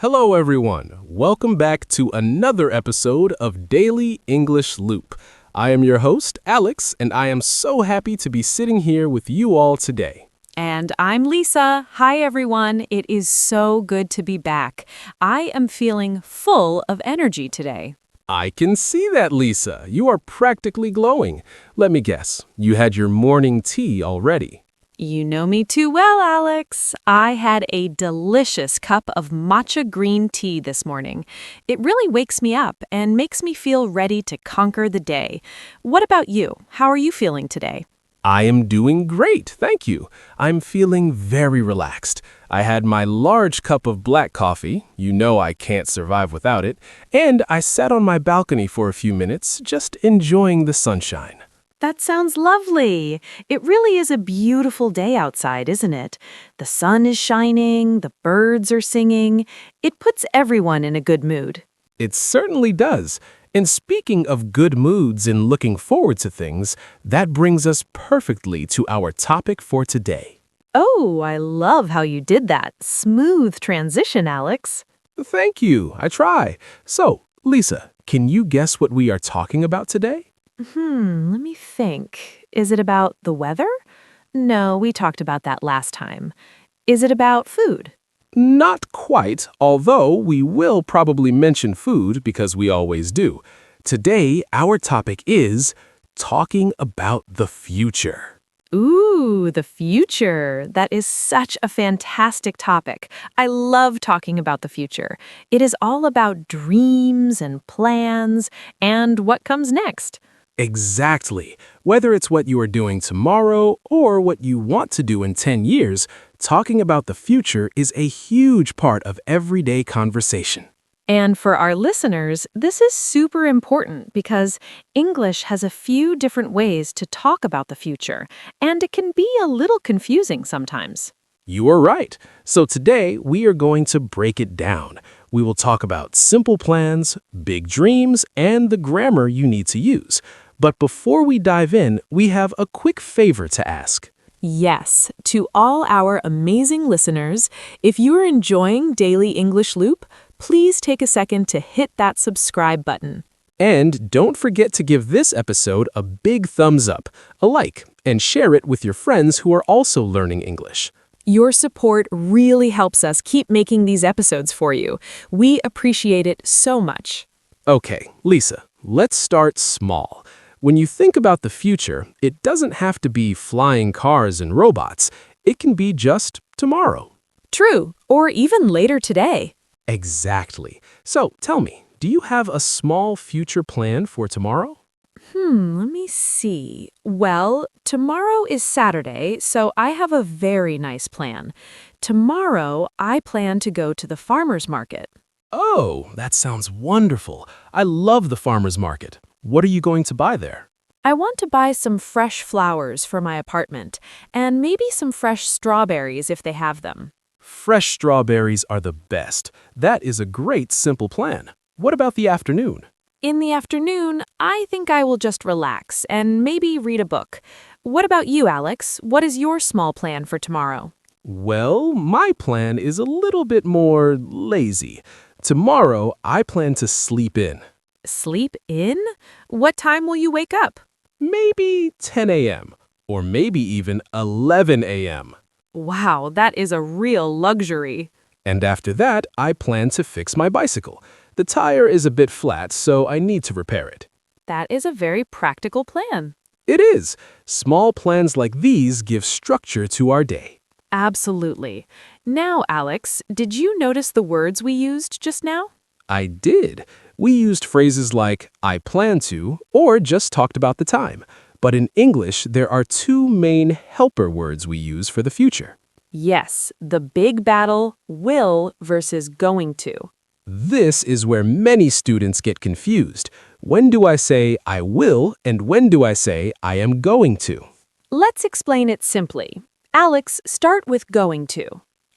Hello, everyone. Welcome back to another episode of Daily English Loop. I am your host, Alex, and I am so happy to be sitting here with you all today. And I'm Lisa. Hi, everyone. It is so good to be back. I am feeling full of energy today. I can see that, Lisa. You are practically glowing. Let me guess, you had your morning tea already. You know me too well, Alex. I had a delicious cup of matcha green tea this morning. It really wakes me up and makes me feel ready to conquer the day. What about you? How are you feeling today? I am doing great, thank you. I'm feeling very relaxed. I had my large cup of black coffee, you know I can't survive without it, and I sat on my balcony for a few minutes, just enjoying the sunshine. That sounds lovely. It really is a beautiful day outside, isn't it? The sun is shining, the birds are singing. It puts everyone in a good mood. It certainly does. And speaking of good moods and looking forward to things, that brings us perfectly to our topic for today. Oh, I love how you did that. Smooth transition, Alex. Thank you, I try. So, Lisa, can you guess what we are talking about today? Let me think. Is it about the weather? No, we talked about that last time. Is it about food? Not quite, although we will probably mention food because we always do. Today, our topic is talking about the future. Ooh, the future. That is such a fantastic topic. I love talking about the future. It is all about dreams and plans and what comes next. Exactly. Whether it's what you are doing tomorrow or what you want to do in 10 years, talking about the future is a huge part of everyday conversation. And for our listeners, this is super important because English has a few different ways to talk about the future, and it can be a little confusing sometimes. You are right. So today, we are going to break it down. We will talk about simple plans, big dreams, and the grammar you need to use. But before we dive in, we have a quick favor to ask. Yes, to all our amazing listeners, if you are enjoying Daily English Loop, please take a second to hit that subscribe button. And don't forget to give this episode a big thumbs up, a like, and share it with your friends who are also learning English. Your support really helps us keep making these episodes for you. We appreciate it so much. Okay, Lisa, let's start small. When you think about the future, it doesn't have to be flying cars and robots. It can be just tomorrow. True, or even later today. Exactly. So tell me, do you have a small future plan for tomorrow? Let me see. Well, tomorrow is Saturday, so I have a very nice plan. Tomorrow, I plan to go to the farmer's market. Oh, that sounds wonderful. I love the farmer's market. What are you going to buy there? I want to buy some fresh flowers for my apartment, and maybe some fresh strawberries if they have them. Fresh strawberries are the best. That is a great, simple plan. What about the afternoon? In the afternoon, I think I will just relax and maybe read a book. What about you, Alex? What is your small plan for tomorrow? Well, my plan is a little bit more lazy. Tomorrow, I plan to sleep in. Sleep in? What time will you wake up? Maybe 10 a.m. or maybe even 11 a.m. Wow, that is a real luxury. And after that, I plan to fix my bicycle. The tire is a bit flat, so I need to repair it. That is a very practical plan. It is. Small plans like these give structure to our day. Absolutely. Now, Alex, did you notice the words we used just now? I did. We used phrases like I plan to or just talked about the time. But in English, there are two main helper words we use for the future. Yes, the big battle, will versus going to. This is where many students get confused. When do I say I will and when do I say I am going to? Let's explain it simply. Alex, start with going to.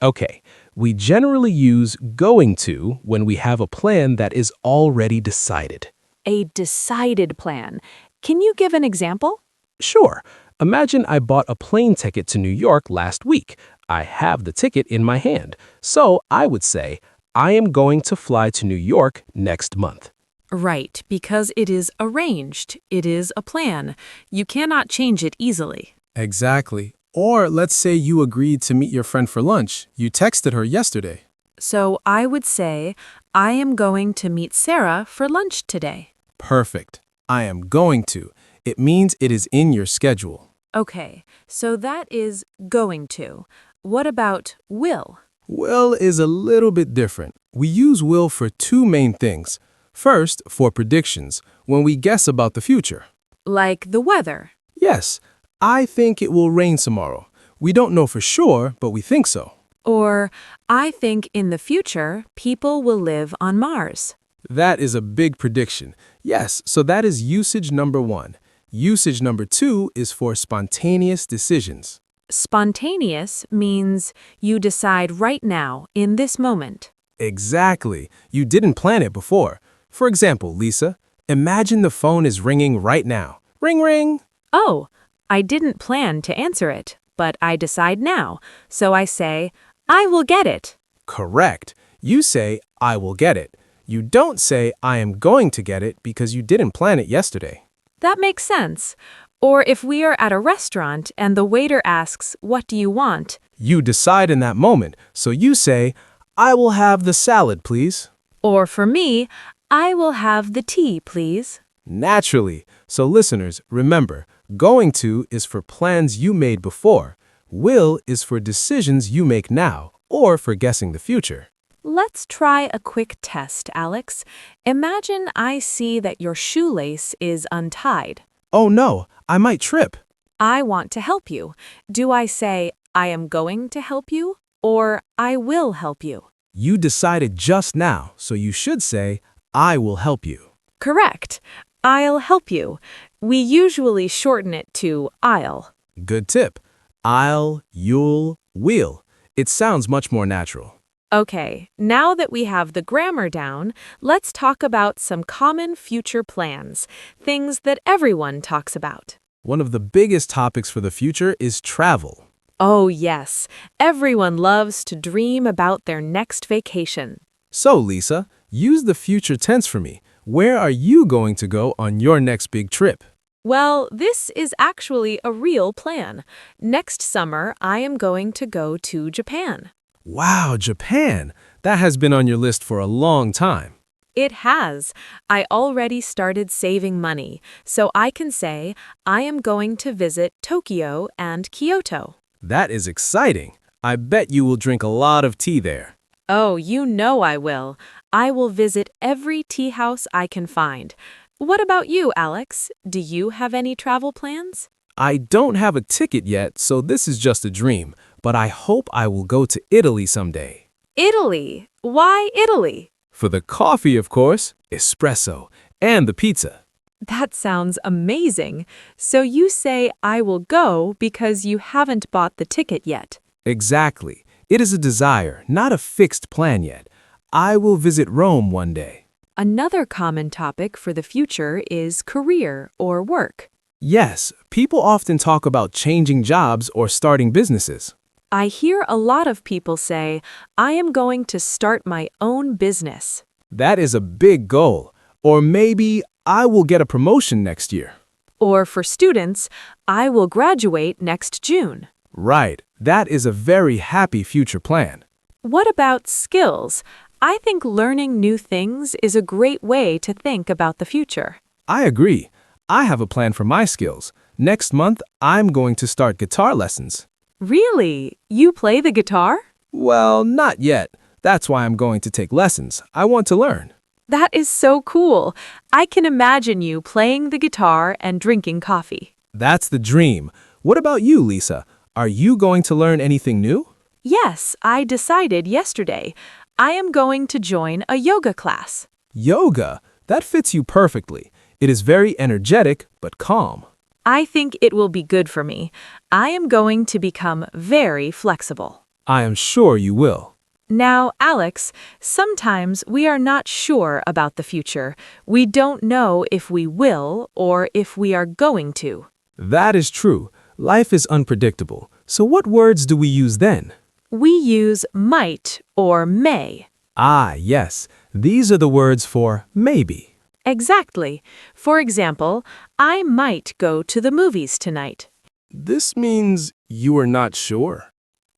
Okay, we generally use going to when we have a plan that is already decided. A decided plan. Can you give an example? Sure. Imagine I bought a plane ticket to New York last week. I have the ticket in my hand. So I would say, I am going to fly to New York next month. Right, because it is arranged. It is a plan. You cannot change it easily. Exactly. Or let's say you agreed to meet your friend for lunch. You texted her yesterday. So I would say, I am going to meet Sarah for lunch today. Perfect. I am going to. It means it is in your schedule. Okay, so that is going to. What about will? Will is a little bit different. We use will for two main things. First, for predictions, when we guess about the future. Like the weather. Yes, I think it will rain tomorrow. We don't know for sure, but we think so. Or, I think in the future, people will live on Mars. That is a big prediction. Yes, so that is usage number one. Usage number two is for spontaneous decisions. Spontaneous means you decide right now, in this moment. Exactly. You didn't plan it before. For example, Lisa, imagine the phone is ringing right now. Ring, ring. Oh, I didn't plan to answer it, but I decide now. So I say, I will get it. Correct. You say, I will get it. You don't say, I am going to get it because you didn't plan it yesterday. That makes sense. Or if we are at a restaurant and the waiter asks, what do you want? You decide in that moment, so you say, I will have the salad, please. Or for me, I will have the tea, please. Naturally. So listeners, remember, going to is for plans you made before. Will is for decisions you make now or for guessing the future. Let's try a quick test, Alex. Imagine I see that your shoelace is untied. Oh no, I might trip. I want to help you. Do I say, I am going to help you, or I will help you? You decided just now, so you should say, I will help you. Correct. I'll help you. We usually shorten it to I'll. Good tip. I'll, you'll, we'll. It sounds much more natural. Okay, now that we have the grammar down, let's talk about some common future plans, things that everyone talks about. One of the biggest topics for the future is travel. Oh, yes. Everyone loves to dream about their next vacation. So, Lisa, use the future tense for me. Where are you going to go on your next big trip? Well, this is actually a real plan. Next summer, I am going to go to Japan. Wow, Japan! That has been on your list for a long time. It has. I already started saving money, so I can say I am going to visit Tokyo and Kyoto. That is exciting. I bet you will drink a lot of tea there. Oh, you know I will. I will visit every tea house I can find. What about you, Alex? Do you have any travel plans? I don't have a ticket yet, so this is just a dream, but I hope I will go to Italy someday. Italy? Why Italy? For the coffee, of course, espresso, and the pizza. That sounds amazing. So you say I will go because you haven't bought the ticket yet. Exactly. It is a desire, not a fixed plan yet. I will visit Rome one day. Another common topic for the future is career or work. Yes, people often talk about changing jobs or starting businesses. I hear a lot of people say, I am going to start my own business. That is a big goal. Or maybe I will get a promotion next year. Or for students, I will graduate next June. Right, that is a very happy future plan. What about skills? I think learning new things is a great way to think about the future. I agree. I have a plan for my skills. Next month, I'm going to start guitar lessons. Really? You play the guitar? Well, not yet. That's why I'm going to take lessons. I want to learn. That is so cool. I can imagine you playing the guitar and drinking coffee. That's the dream. What about you, Lisa? Are you going to learn anything new? Yes, I decided yesterday. I am going to join a yoga class. Yoga? That fits you perfectly. It is very energetic, but calm. I think it will be good for me. I am going to become very flexible. I am sure you will. Now, Alex, sometimes we are not sure about the future. We don't know if we will or if we are going to. That is true. Life is unpredictable. So what words do we use then? We use might or may. Ah, yes. These are the words for maybe. Exactly. For example, I might go to the movies tonight. This means you are not sure.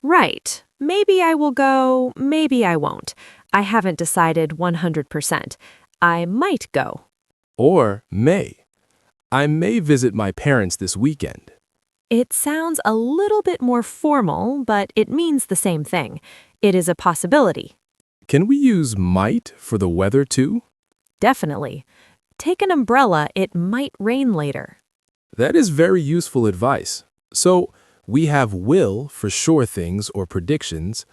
Right. Maybe I will go, maybe I won't. I haven't decided 100%. I might go. Or may. I may visit my parents this weekend. It sounds a little bit more formal, but it means the same thing. It is a possibility. Can we use might for the weather too? Definitely. Take an umbrella, it might rain later. That is very useful advice. So, we have will for sure things or predictions,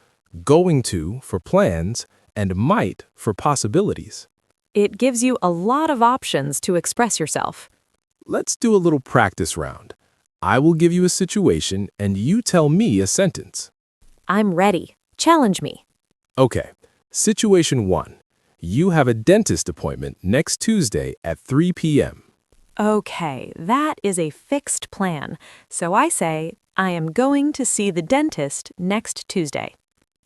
going to for plans, and might for possibilities. It gives you a lot of options to express yourself. Let's do a little practice round. I will give you a situation and you tell me a sentence. I'm ready. Challenge me. Okay, situation 1. You have a dentist appointment next Tuesday at 3 p.m. Okay, that is a fixed plan. So I say, I am going to see the dentist next Tuesday.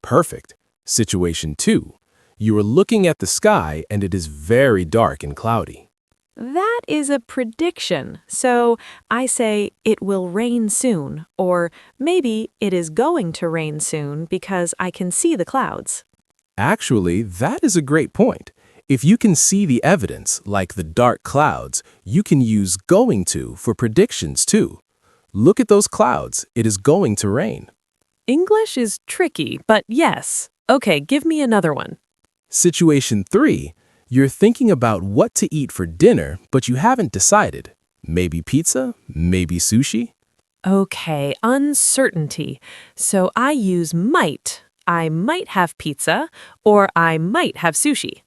Perfect. Situation 2. You are looking at the sky and it is very dark and cloudy. That is a prediction. So I say, it will rain soon, or maybe it is going to rain soon because I can see the clouds. Actually, that is a great point. If you can see the evidence, like the dark clouds, you can use going to for predictions too. Look at those clouds. It is going to rain. English is tricky, but yes. Okay, give me another one. Situation 3. You're thinking about what to eat for dinner, but you haven't decided. Maybe pizza? Maybe sushi? Okay, uncertainty. So I use might. I might have pizza, or I might have sushi.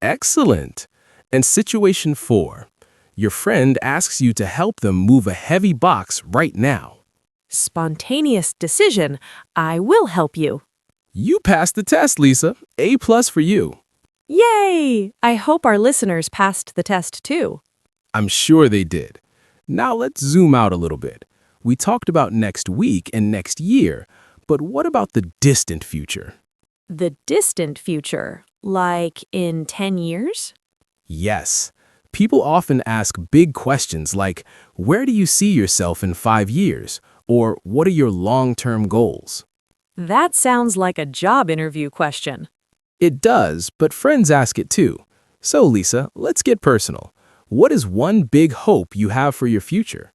Excellent. And situation 4. Your friend asks you to help them move a heavy box right now. Spontaneous decision. I will help you. You passed the test, Lisa. A+ for you. Yay! I hope our listeners passed the test too. I'm sure they did. Now let's zoom out a little bit. We talked about next week and next year, but what about the distant future? The distant future, like in 10 years? Yes. People often ask big questions like, where do you see yourself in 5 years? Or what are your long-term goals? That sounds like a job interview question. It does, but friends ask it too. So, Lisa, let's get personal. What is one big hope you have for your future?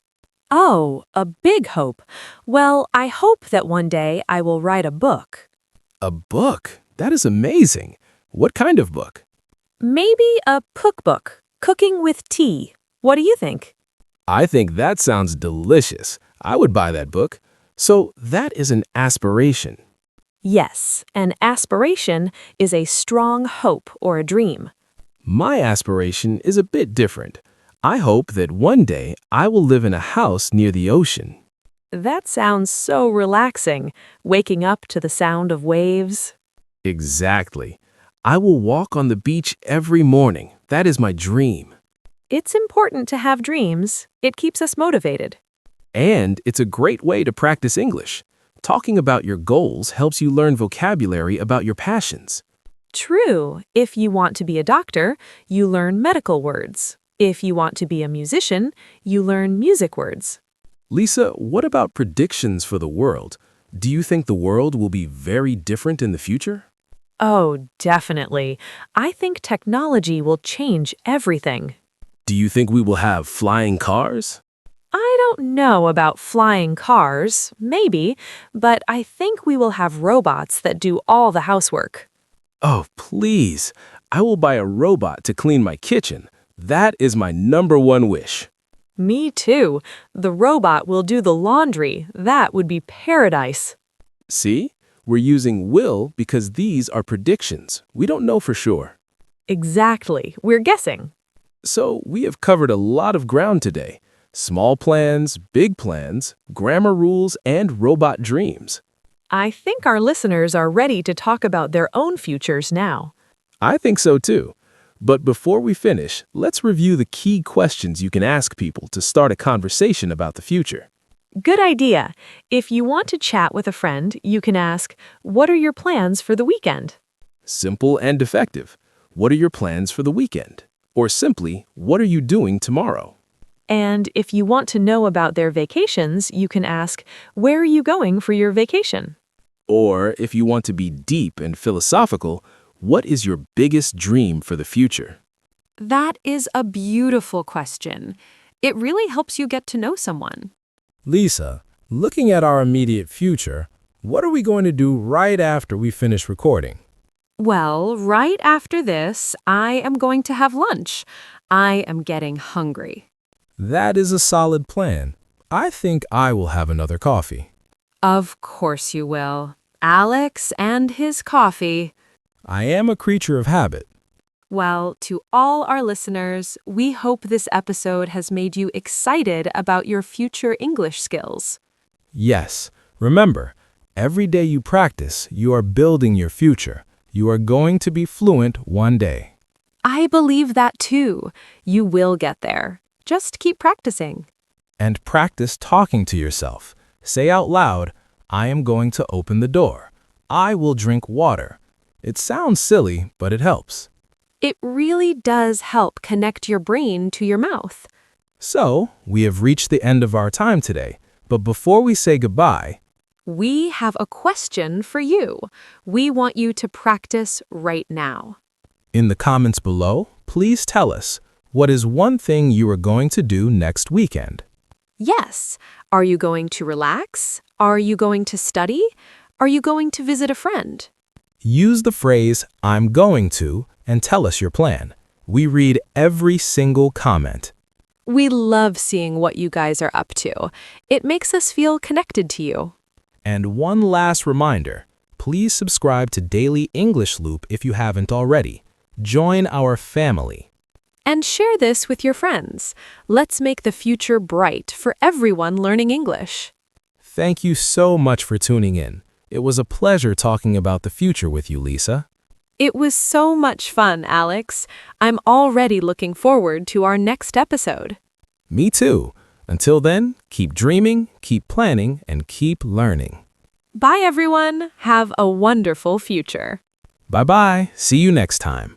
Oh, a big hope. Well, I hope that one day I will write a book. A book? That is amazing. What kind of book? Maybe a cookbook, cooking with tea. What do you think? I think that sounds delicious. I would buy that book. So, that is an aspiration. Yes, an aspiration is a strong hope or a dream. My aspiration is a bit different. I hope that one day I will live in a house near the ocean. That sounds so relaxing, waking up to the sound of waves. Exactly. I will walk on the beach every morning. That is my dream. It's important to have dreams. It keeps us motivated. And it's a great way to practice English. Talking about your goals helps you learn vocabulary about your passions. True. If you want to be a doctor, you learn medical words. If you want to be a musician, you learn music words. Lisa, what about predictions for the world? Do you think the world will be very different in the future? Oh, definitely. I think technology will change everything. Do you think we will have flying cars? I don't know about flying cars, maybe, but I think we will have robots that do all the housework. Oh, please. I will buy a robot to clean my kitchen. That is my #1 wish. Me too. The robot will do the laundry. That would be paradise. See? We're using will because these are predictions. We don't know for sure. Exactly. We're guessing. So we have covered a lot of ground today. Small plans, big plans, grammar rules, and robot dreams. I think our listeners are ready to talk about their own futures now. I think so too. But before we finish, let's review the key questions you can ask people to start a conversation about the future. Good idea. If you want to chat with a friend, you can ask, "What are your plans for the weekend?" Simple and effective. What are your plans for the weekend? Or simply, what are you doing tomorrow? And if you want to know about their vacations, you can ask, where are you going for your vacation? Or if you want to be deep and philosophical, what is your biggest dream for the future? That is a beautiful question. It really helps you get to know someone. Lisa, looking at our immediate future, what are we going to do right after we finish recording? Well, right after this, I am going to have lunch. I am getting hungry. That is a solid plan. I think I will have another coffee. Of course you will. Alex and his coffee. I am a creature of habit. Well, to all our listeners, we hope this episode has made you excited about your future English skills. Yes, remember, every day you practice, you are building your future. You are going to be fluent one day. I believe that too. You will get there. Just keep practicing. And practice talking to yourself. Say out loud, I am going to open the door. I will drink water. It sounds silly, but it helps. It really does help connect your brain to your mouth. So, we have reached the end of our time today. But before we say goodbye, We have a question for you. We want you to practice right now. in the comments below, please tell us, what is one thing you are going to do next weekend? Yes. Are you going to relax? Are you going to study? Are you going to visit a friend? Use the phrase, I'm going to, and tell us your plan. We read every single comment. We love seeing what you guys are up to. It makes us feel connected to you. And one last reminder, please subscribe to Daily English Loop if you haven't already. Join our family. And share this with your friends. Let's make the future bright for everyone learning English. Thank you so much for tuning in. It was a pleasure talking about the future with you, Lisa. It was so much fun, Alex. I'm already looking forward to our next episode. Me too. Until then, keep dreaming, keep planning, and keep learning. Bye, everyone. Have a wonderful future. Bye-bye. See you next time.